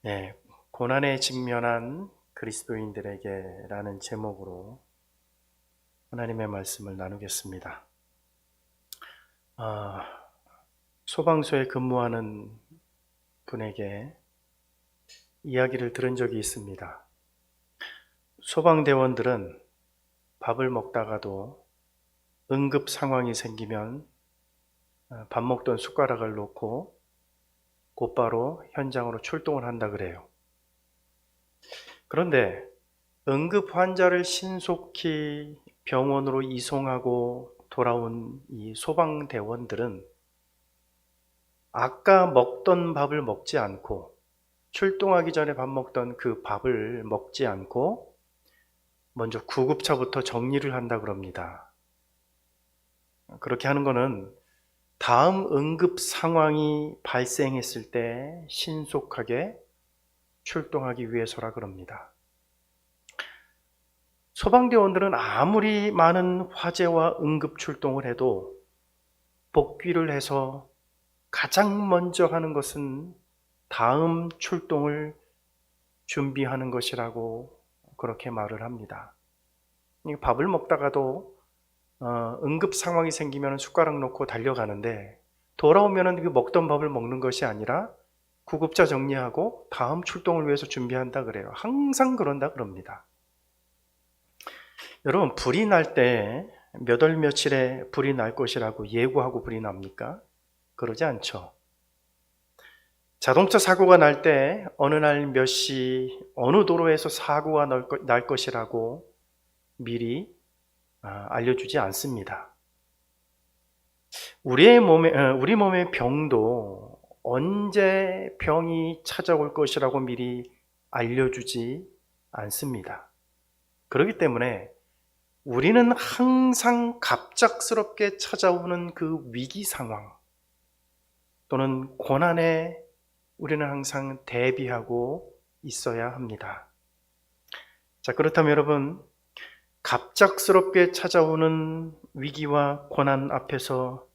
네, 고난에 직면한 그리스도인들에게라는 제목으로 하나님의 말씀을 나누겠습니다. 소방서에 근무하는 분에게 이야기를 들은 적이 있습니다. 소방대원들은 밥을 먹다가도 응급 상황이 생기면 밥 먹던 숟가락을 놓고 곧바로 현장으로 출동을 한다 그래요. 그런데 응급 환자를 신속히 병원으로 이송하고 돌아온 이 소방대원들은 아까 먹던 밥을 먹지 않고, 출동하기 전에 밥 먹던 그 밥을 먹지 않고 먼저 구급차부터 정리를 한다 그럽니다. 그렇게 하는 거는 다음 응급 상황이 발생했을 때 신속하게 출동하기 위해서라 그럽니다. 소방대원들은 아무리 많은 화재와 응급 출동을 해도 복귀를 해서 가장 먼저 하는 것은 다음 출동을 준비하는 것이라고 그렇게 말을 합니다. 밥을 먹다가도 응급 상황이 생기면 숟가락 놓고 달려가는데, 돌아오면 그 먹던 밥을 먹는 것이 아니라 구급차 정리하고 다음 출동을 위해서 준비한다 그래요. 항상 그런다 그럽니다. 여러분, 불이 날 때 몇 월 며칠에 불이 날 것이라고 예고하고 불이 납니까? 그러지 않죠. 자동차 사고가 날 때 어느 날 몇 시 어느 도로에서 사고가 날 것이라고 미리 알려주지 않습니다. 우리 몸의 병도 언제 병이 찾아올 것이라고 미리 알려주지 않습니다. 그렇기 때문에 우리는 항상 갑작스럽게 찾아오는 그 위기 상황 또는 고난에 우리는 항상 대비하고 있어야 합니다. 자, 그렇다면 여러분, 갑작스럽게 찾아오는 위기와 고난 앞에서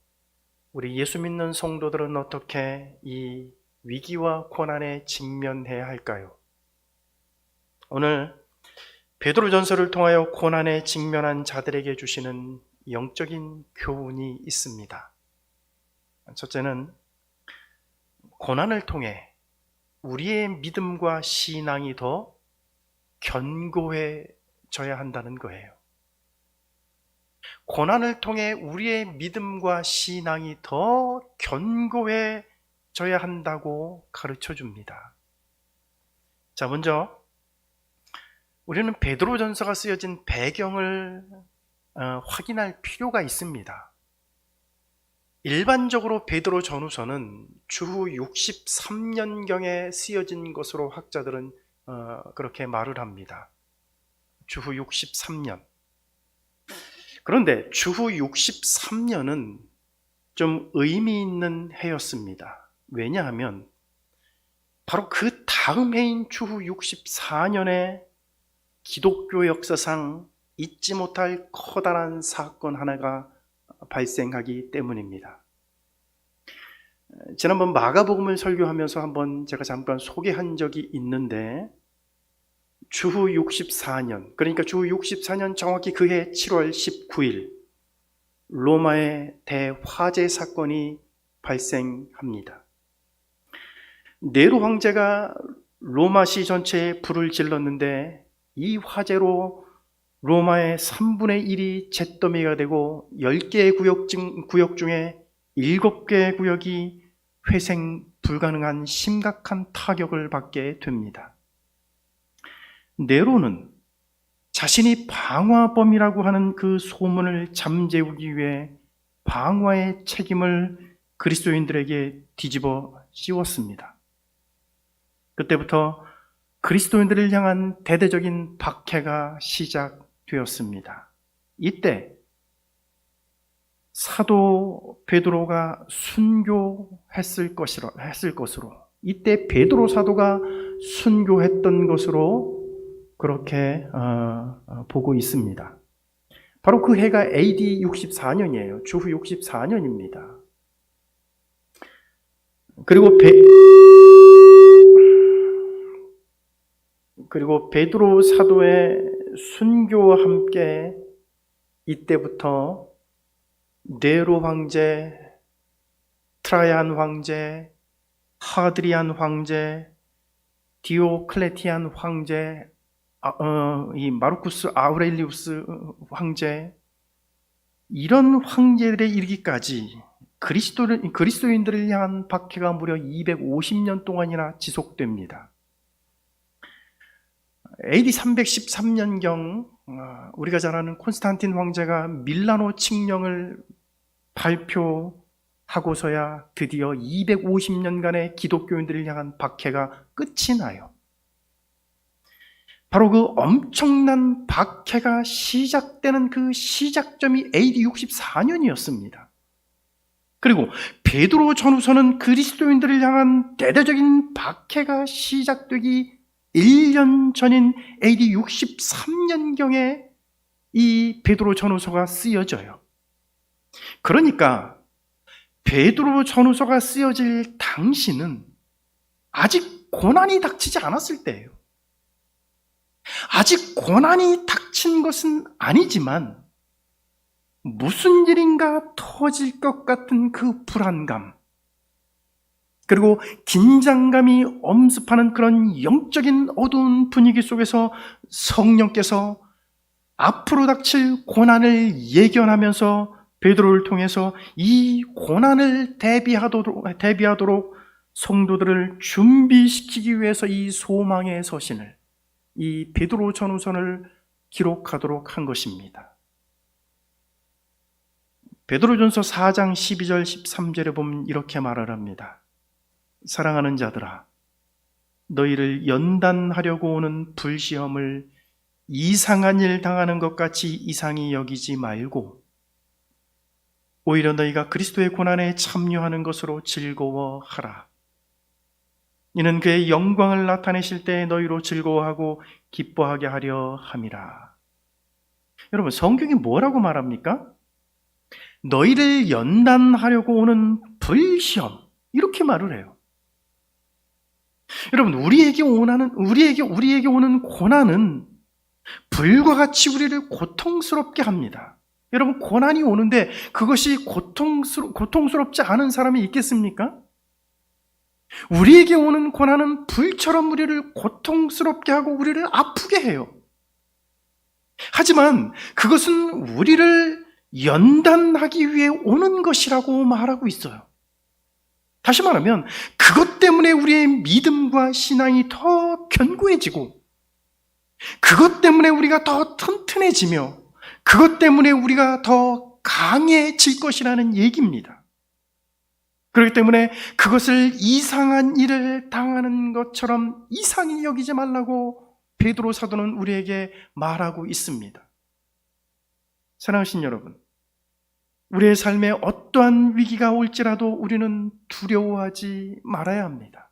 우리 예수 믿는 성도들은 어떻게 이 위기와 고난에 직면해야 할까요? 오늘 베드로전서를 통하여 고난에 직면한 자들에게 주시는 영적인 교훈이 있습니다. 첫째는 고난을 통해 우리의 믿음과 신앙이 더 견고해져야 한다는 거예요. 고난을 통해 우리의 믿음과 신앙이 더 견고해져야 한다고 가르쳐 줍니다. 자, 먼저 우리는 베드로전서가 쓰여진 배경을 확인할 필요가 있습니다. 일반적으로 베드로 전후서는 주후 63년경에 쓰여진 것으로 학자들은 그렇게 말을 합니다. 주후 63년. 그런데 주후 63년은 좀 의미 있는 해였습니다. 왜냐하면 바로 그 다음 해인 주후 64년에 기독교 역사상 잊지 못할 커다란 사건 하나가 발생하기 때문입니다. 지난번 마가복음을 설교하면서 한번 제가 잠깐 소개한 적이 있는데, 주후 64년, 그러니까 주후 64년 정확히 그해 7월 19일 로마의 대화재 사건이 발생합니다. 네로 황제가 로마시 전체에 불을 질렀는데, 이 화재로 로마의 3분의 1이 잿더미가 되고 10개의 구역 중에 7개의 구역이 회생 불가능한 심각한 타격을 받게 됩니다. 네로는 자신이 방화범이라고 하는 그 소문을 잠재우기 위해 방화의 책임을 그리스도인들에게 뒤집어 씌웠습니다. 그때부터 그리스도인들을 향한 대대적인 박해가 시작되었습니다. 이때 사도 베드로가 순교했을 것으로, 이때 베드로 사도가 순교했던 것으로 그렇게 보고 있습니다. 바로 그 해가 AD 64년이에요. 주후 64년입니다. 그리고 베드로 사도의 순교와 함께 이때부터 네로 황제, 트라이안 황제, 하드리안 황제, 디오클레티안 황제, 이 마르쿠스 아우렐리우스 황제, 이런 황제들에 이르기까지 그리스도인들을 향한 박해가 무려 250년 동안이나 지속됩니다. AD 313년경 우리가 잘 아는 콘스탄틴 황제가 밀라노 칙령을 발표하고서야 드디어 250년간의 기독교인들을 향한 박해가 끝이 나요. 바로 그 엄청난 박해가 시작되는 그 시작점이 AD 64년이었습니다. 그리고 베드로 전후서는 그리스도인들을 향한 대대적인 박해가 시작되기 1년 전인 AD 63년경에 이 베드로 전후서가 쓰여져요. 그러니까 베드로 전후서가 쓰여질 당시는 아직 고난이 닥치지 않았을 때예요. 아직 고난이 닥친 것은 아니지만 무슨 일인가 터질 것 같은 그 불안감, 그리고 긴장감이 엄습하는 그런 영적인 어두운 분위기 속에서 성령께서 앞으로 닥칠 고난을 예견하면서 베드로를 통해서 이 고난을 대비하도록 성도들을 준비시키기 위해서 이 소망의 서신을, 이 베드로 전후서를 기록하도록 한 것입니다. 베드로전서 4장 12절 13절에 보면 이렇게 말을 합니다. 사랑하는 자들아, 너희를 연단하려고 오는 불시험을 이상한 일 당하는 것 같이 이상히 여기지 말고 오히려 너희가 그리스도의 고난에 참여하는 것으로 즐거워하라. 이는 그의 영광을 나타내실 때 너희로 즐거워하고 기뻐하게 하려 함이라. 여러분, 성경이 뭐라고 말합니까? 너희를 연단하려고 오는 불시험, 이렇게 말을 해요. 여러분, 우리에게 오는 고난은 불과 같이 우리를 고통스럽게 합니다. 여러분, 고난이 오는데 그것이 고통스럽지 않은 사람이 있겠습니까? 우리에게 오는 고난은 불처럼 우리를 고통스럽게 하고 우리를 아프게 해요. 하지만 그것은 우리를 연단하기 위해 오는 것이라고 말하고 있어요. 다시 말하면 그것 때문에 우리의 믿음과 신앙이 더 견고해지고, 그것 때문에 우리가 더 튼튼해지며, 그것 때문에 우리가 더 강해질 것이라는 얘기입니다. 그렇기 때문에 그것을 이상한 일을 당하는 것처럼 이상히 여기지 말라고 베드로 사도는 우리에게 말하고 있습니다. 사랑하신 여러분, 우리의 삶에 어떠한 위기가 올지라도 우리는 두려워하지 말아야 합니다.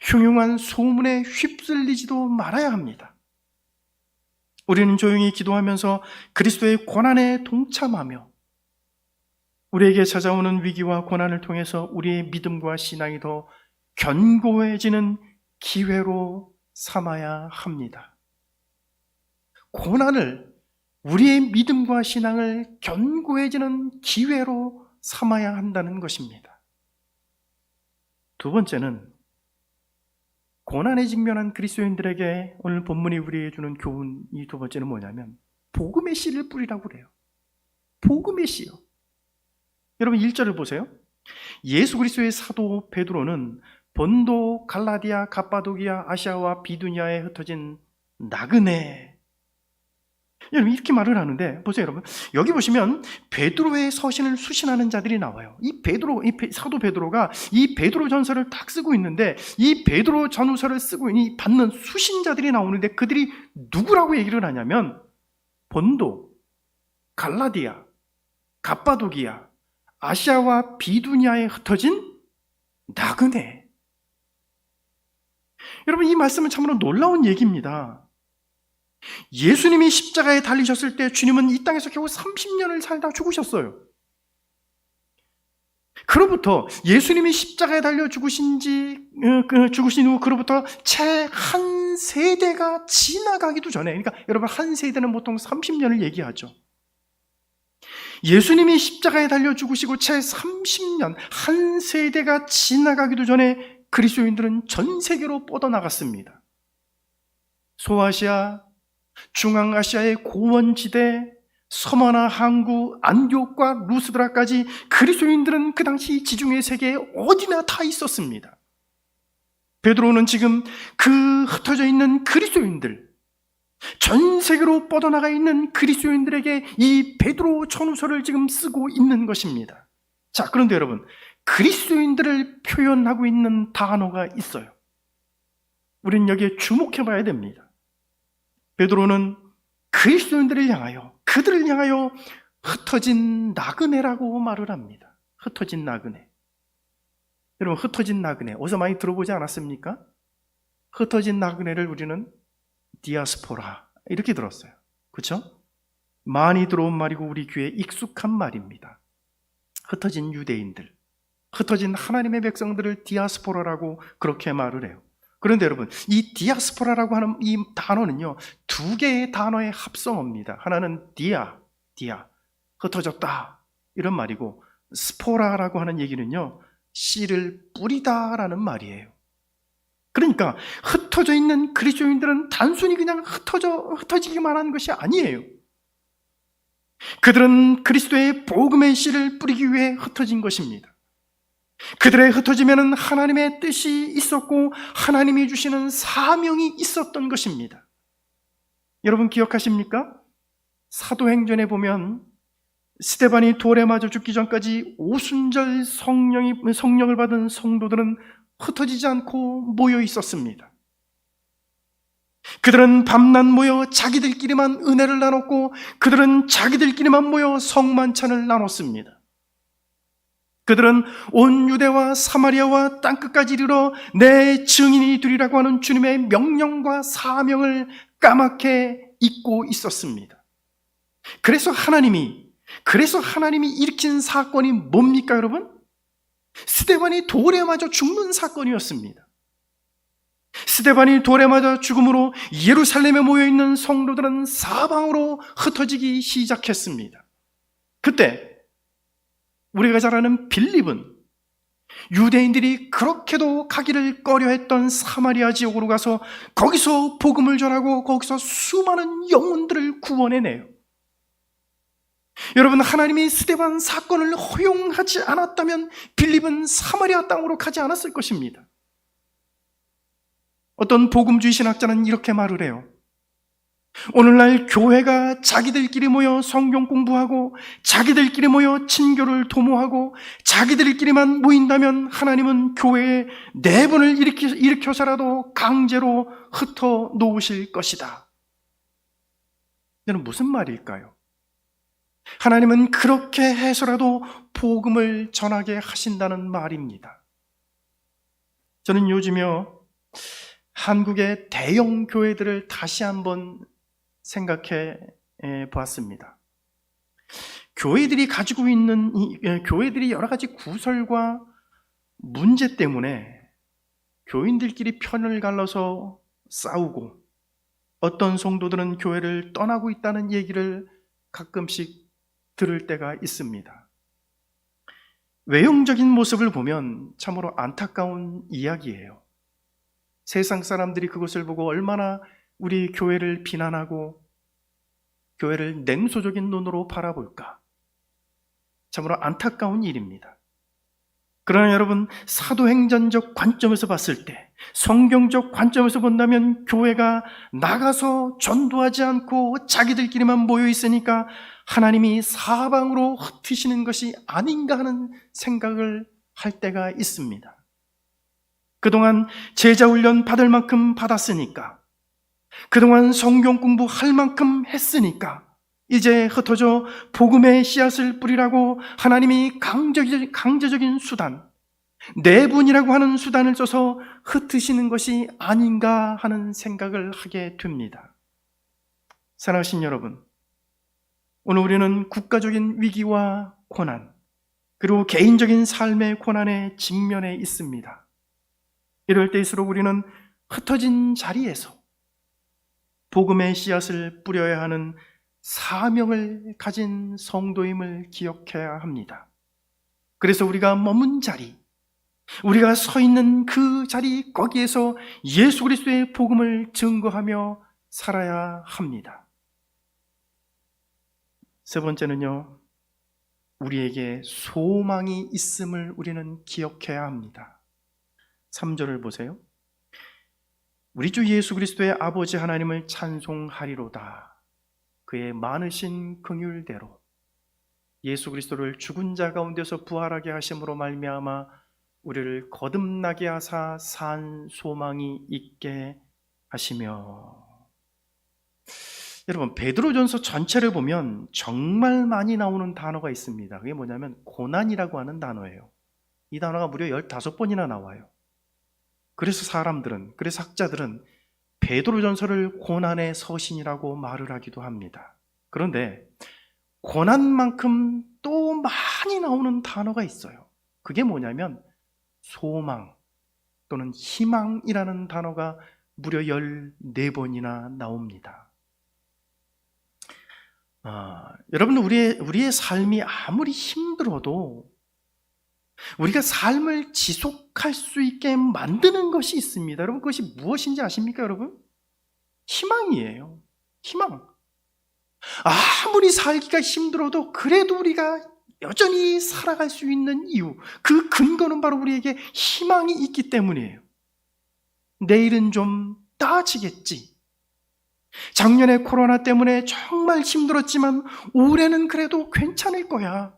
흉흉한 소문에 휩쓸리지도 말아야 합니다. 우리는 조용히 기도하면서 그리스도의 고난에 동참하며 우리에게 찾아오는 위기와 고난을 통해서 우리의 믿음과 신앙이 더 견고해지는 기회로 삼아야 합니다. 고난을 우리의 믿음과 신앙을 견고해지는 기회로 삼아야 한다는 것입니다. 두 번째는 고난에 직면한 그리스도인들에게 오늘 본문이 우리에게 주는 교훈이 두 번째는 뭐냐면 복음의 씨를 뿌리라고 그래요. 복음의 씨요. 여러분 1절을 보세요. 예수 그리스도의 사도 베드로는 본도, 갈라디아, 갑바도기아, 아시아와 비두니아에 흩어진 나그네, 여러분 이렇게 말을 하는데 보세요. 여러분 여기 보시면 베드로의 서신을 수신하는 자들이 나와요. 이 사도 베드로가 이 베드로 전서를 딱 쓰고 있는데 이 베드로 전후서를 쓰고 있는 받는 수신자들이 나오는데 그들이 누구라고 얘기를 하냐면 본도, 갈라디아, 갑바도기아, 아시아와 비두니아에 흩어진 나그네. 여러분 이 말씀은 참으로 놀라운 얘기입니다. 예수님이 십자가에 달리셨을 때 주님은 이 땅에서 겨우 30년을 살다 죽으셨어요. 그로부터 예수님이 십자가에 달려 죽으신 후 그로부터 채 한 한 세대가 지나가기도 전에, 그러니까 여러분, 한 세대는 보통 30년을 얘기하죠. 예수님이 십자가에 달려 죽으시고 채 30년, 한 세대가 지나가기도 전에 그리스도인들은 전 세계로 뻗어나갔습니다. 소아시아, 중앙아시아의 고원지대, 서머나 항구, 안디옥과 루스드라까지 그리스도인들은 그 당시 지중해 세계에 어디나 다 있었습니다. 베드로는 지금 그 흩어져 있는 그리스도인들, 전 세계로 뻗어나가 있는 그리스도인들에게 이 베드로 전후서를 지금 쓰고 있는 것입니다. 자, 그런데 여러분, 그리스도인들을 표현하고 있는 단어가 있어요. 우리는 여기에 주목해 봐야 됩니다. 베드로는 그리스도인들을 향하여, 그들을 향하여 흩어진 나그네라고 말을 합니다. 흩어진 나그네. 여러분, 흩어진 나그네 어디서 많이 들어보지 않았습니까? 흩어진 나그네를 우리는 디아스포라 이렇게 들었어요. 그렇죠? 많이 들어온 말이고 우리 귀에 익숙한 말입니다. 흩어진 유대인들, 흩어진 하나님의 백성들을 디아스포라라고 그렇게 말을 해요. 그런데 여러분, 이 디아스포라라고 하는 이 단어는요, 두 개의 단어의 합성어입니다. 하나는 디아, 흩어졌다 이런 말이고, 스포라라고 하는 얘기는요, 씨를 뿌리다라는 말이에요. 그러니까 흩어져 있는 그리스도인들은 단순히 그냥 흩어지기만 한 것이 아니에요. 그들은 그리스도의 복음의 씨를 뿌리기 위해 흩어진 것입니다. 그들의 흩어짐에는 하나님의 뜻이 있었고 하나님이 주시는 사명이 있었던 것입니다. 여러분 기억하십니까? 사도행전에 보면 스데반이 돌에 맞아 죽기 전까지 오순절 성령을 받은 성도들은 흩어지지 않고 모여 있었습니다. 그들은 밤낮 모여 자기들끼리만 은혜를 나눴고 그들은 자기들끼리만 모여 성만찬을 나눴습니다. 그들은 온 유대와 사마리아와 땅끝까지 이르러 내 증인이 되리라고 하는 주님의 명령과 사명을 까맣게 잊고 있었습니다. 그래서 하나님이 일으킨 사건이 뭡니까, 여러분? 스데반이 돌에 맞아 죽는 사건이었습니다. 스데반이 돌에 맞아 죽음으로 예루살렘에 모여있는 성도들은 사방으로 흩어지기 시작했습니다. 그때 우리가 잘 아는 빌립은 유대인들이 그렇게도 가기를 꺼려했던 사마리아 지역으로 가서 거기서 복음을 전하고 거기서 수많은 영혼들을 구원해내요. 여러분, 하나님이 스데반 사건을 허용하지 않았다면 빌립은 사마리아 땅으로 가지 않았을 것입니다. 어떤 복음주의 신학자는 이렇게 말을 해요. 오늘날 교회가 자기들끼리 모여 성경 공부하고 자기들끼리 모여 친교를 도모하고 자기들끼리만 모인다면 하나님은 교회의 내분을 일으켜서라도 강제로 흩어 놓으실 것이다. 이는 무슨 말일까요? 하나님은 그렇게 해서라도 복음을 전하게 하신다는 말입니다. 저는 요즘요, 한국의 대형 교회들을 다시 한번 생각해 보았습니다. 교회들이 가지고 있는 교회들이 여러 가지 구설과 문제 때문에 교인들끼리 편을 갈라서 싸우고 어떤 성도들은 교회를 떠나고 있다는 얘기를 가끔씩 들을 때가 있습니다. 외형적인 모습을 보면 참으로 안타까운 이야기예요. 세상 사람들이 그것을 보고 얼마나 우리 교회를 비난하고 교회를 냉소적인 눈으로 바라볼까? 참으로 안타까운 일입니다. 그러나 여러분, 사도행전적 관점에서 봤을 때, 성경적 관점에서 본다면 교회가 나가서 전도하지 않고 자기들끼리만 모여 있으니까 하나님이 사방으로 흩으시는 것이 아닌가 하는 생각을 할 때가 있습니다. 그동안 제자 훈련 받을 만큼 받았으니까, 그동안 성경 공부할 만큼 했으니까 이제 흩어져 복음의 씨앗을 뿌리라고 하나님이 강제적인 수단, 내분이라고 하는 수단을 써서 흩으시는 것이 아닌가 하는 생각을 하게 됩니다. 사랑하신 여러분, 오늘 우리는 국가적인 위기와 고난, 그리고 개인적인 삶의 고난에 직면해 있습니다. 이럴 때일수록 우리는 흩어진 자리에서 복음의 씨앗을 뿌려야 하는 사명을 가진 성도임을 기억해야 합니다. 그래서 우리가 머문 자리, 우리가 서 있는 그 자리, 거기에서 예수 그리스도의 복음을 증거하며 살아야 합니다. 세 번째는요, 우리에게 소망이 있음을 우리는 기억해야 합니다. 3절을 보세요. 우리 주 예수 그리스도의 아버지 하나님을 찬송하리로다. 그의 많으신 긍휼대로 예수 그리스도를 죽은 자 가운데서 부활하게 하심으로 말미암아 우리를 거듭나게 하사 산 소망이 있게 하시며. 여러분, 베드로전서 전체를 보면 정말 많이 나오는 단어가 있습니다. 그게 뭐냐면 고난이라고 하는 단어예요. 이 단어가 무려 15번이나 나와요. 그래서 학자들은 베드로전서를 고난의 서신이라고 말을 하기도 합니다. 그런데 고난만큼 또 많이 나오는 단어가 있어요. 그게 뭐냐면 소망 또는 희망이라는 단어가 무려 14번이나 나옵니다. 여러분, 우리의 삶이 아무리 힘들어도 우리가 삶을 지속할 수 있게 만드는 것이 있습니다. 여러분, 그것이 무엇인지 아십니까, 여러분? 희망이에요. 희망. 아무리 살기가 힘들어도 그래도 우리가 여전히 살아갈 수 있는 이유, 그 근거는 바로 우리에게 희망이 있기 때문이에요. 내일은 좀 나아지겠지. 작년에 코로나 때문에 정말 힘들었지만 올해는 그래도 괜찮을 거야.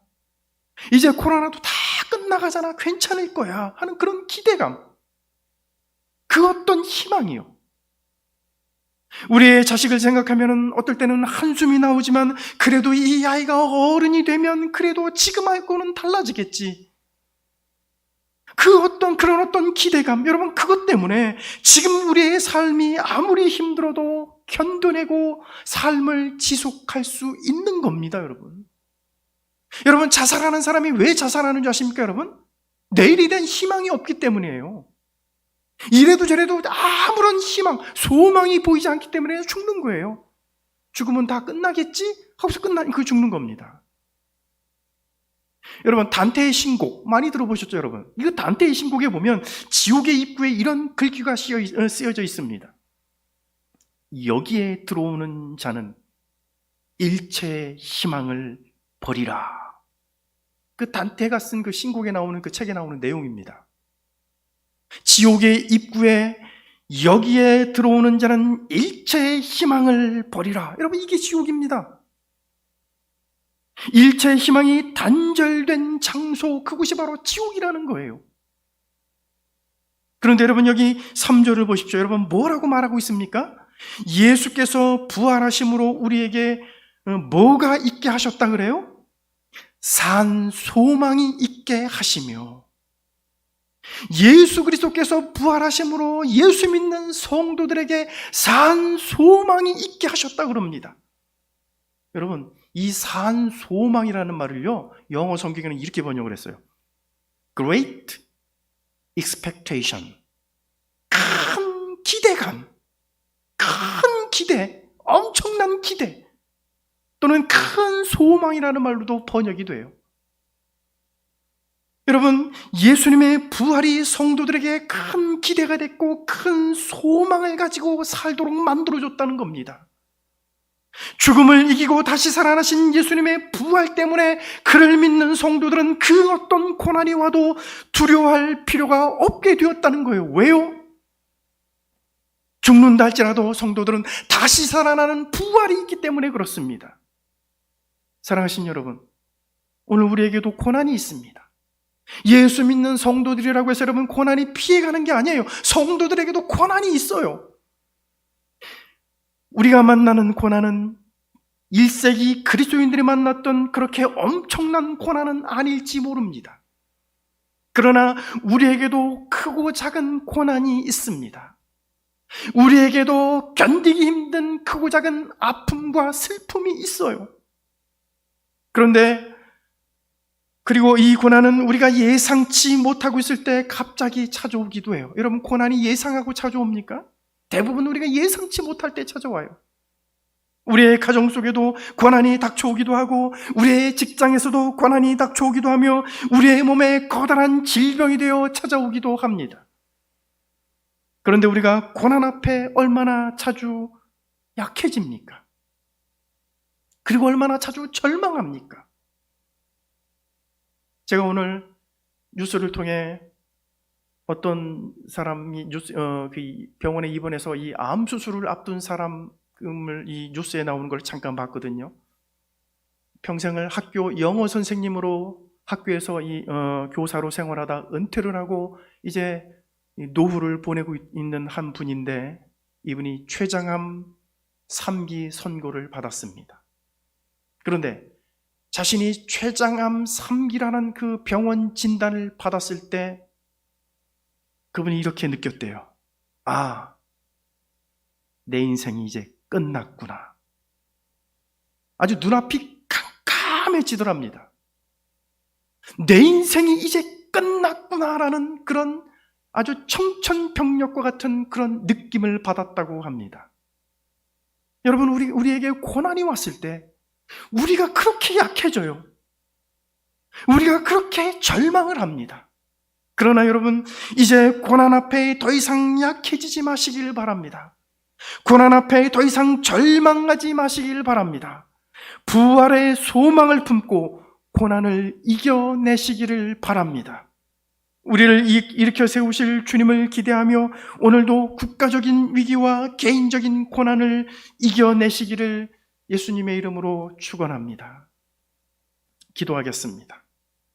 이제 코로나도 다 끝나가잖아. 괜찮을 거야 하는 그런 기대감, 그 어떤 희망이요. 우리의 자식을 생각하면 어떨 때는 한숨이 나오지만 그래도 이 아이가 어른이 되면 그래도 지금하고는 달라지겠지. 그런 어떤 기대감, 여러분, 그것 때문에 지금 우리의 삶이 아무리 힘들어도 견뎌내고 삶을 지속할 수 있는 겁니다, 여러분. 여러분, 자살하는 사람이 왜 자살하는 줄 아십니까, 여러분? 내일에 대한 희망이 없기 때문이에요. 이래도 저래도 아무런 희망, 소망이 보이지 않기 때문에 죽는 거예요. 죽으면 다 끝나겠지? 하고서 죽는 겁니다. 여러분, 단테의 신곡 많이 들어보셨죠, 여러분? 이거 단테의 신곡에 보면 지옥의 입구에 이런 글귀가 쓰여져 있습니다. 여기에 들어오는 자는 일체의 희망을 버리라. 그 단테가 쓴 그 신곡에 나오는 그 책에 나오는 내용입니다. 지옥의 입구에 여기에 들어오는 자는 일체의 희망을 버리라. 여러분, 이게 지옥입니다. 일체의 희망이 단절된 장소, 그곳이 바로 지옥이라는 거예요. 그런데 여러분, 여기 3절을 보십시오. 여러분, 뭐라고 말하고 있습니까? 예수께서 부활하심으로 우리에게 뭐가 있게 하셨다 그래요? 산 소망이 있게 하시며. 예수 그리스도께서 부활하심으로 예수 믿는 성도들에게 산 소망이 있게 하셨다 그럽니다. 여러분, 이 산 소망이라는 말을요, 영어 성경에는 이렇게 번역을 했어요. Great expectation. 큰 기대감, 큰 기대, 엄청난 기대, 또는 큰 소망이라는 말로도 번역이 돼요. 여러분, 예수님의 부활이 성도들에게 큰 기대가 됐고 큰 소망을 가지고 살도록 만들어줬다는 겁니다. 죽음을 이기고 다시 살아나신 예수님의 부활 때문에 그를 믿는 성도들은 그 어떤 고난이 와도 두려워할 필요가 없게 되었다는 거예요. 왜요? 죽는다 할지라도 성도들은 다시 살아나는 부활이 있기 때문에 그렇습니다. 사랑하신 여러분, 오늘 우리에게도 고난이 있습니다. 예수 믿는 성도들이라고 해서 여러분 고난이 피해가는 게 아니에요. 성도들에게도 고난이 있어요. 우리가 만나는 고난은 1세기 그리스도인들이 만났던 그렇게 엄청난 고난은 아닐지 모릅니다. 그러나 우리에게도 크고 작은 고난이 있습니다. 우리에게도 견디기 힘든 크고 작은 아픔과 슬픔이 있어요. 그리고 이 고난은 우리가 예상치 못하고 있을 때 갑자기 찾아오기도 해요. 여러분, 고난이 예상하고 찾아옵니까? 대부분 우리가 예상치 못할 때 찾아와요. 우리의 가정 속에도 고난이 닥쳐오기도 하고 우리의 직장에서도 고난이 닥쳐오기도 하며 우리의 몸에 커다란 질병이 되어 찾아오기도 합니다. 그런데 우리가 고난 앞에 얼마나 자주 약해집니까? 그리고 얼마나 자주 절망합니까? 제가 오늘 뉴스를 통해 어떤 사람이 병원에 입원해서 이 암 수술을 앞둔 사람을 이 뉴스에 나오는 걸 잠깐 봤거든요. 평생을 학교 영어 선생님으로 학교에서 교사로 생활하다 은퇴를 하고 이제 노후를 보내고 있는 한 분인데 이분이 췌장암 3기 선고를 받았습니다. 그런데 자신이 췌장암 3기라는 그 병원 진단을 받았을 때 그분이 이렇게 느꼈대요. 아, 내 인생이 이제 끝났구나. 아주 눈앞이 캄캄해지더랍니다. 내 인생이 이제 끝났구나라는 그런 아주 청천벽력과 같은 그런 느낌을 받았다고 합니다. 여러분, 우리에게 고난이 왔을 때 우리가 그렇게 약해져요. 우리가 그렇게 절망을 합니다. 그러나 여러분, 이제 고난 앞에 더 이상 약해지지 마시길 바랍니다. 고난 앞에 더 이상 절망하지 마시길 바랍니다. 부활의 소망을 품고 고난을 이겨내시기를 바랍니다. 우리를 일으켜 세우실 주님을 기대하며 오늘도 국가적인 위기와 개인적인 고난을 이겨내시기를 예수님의 이름으로 축원합니다. 기도하겠습니다.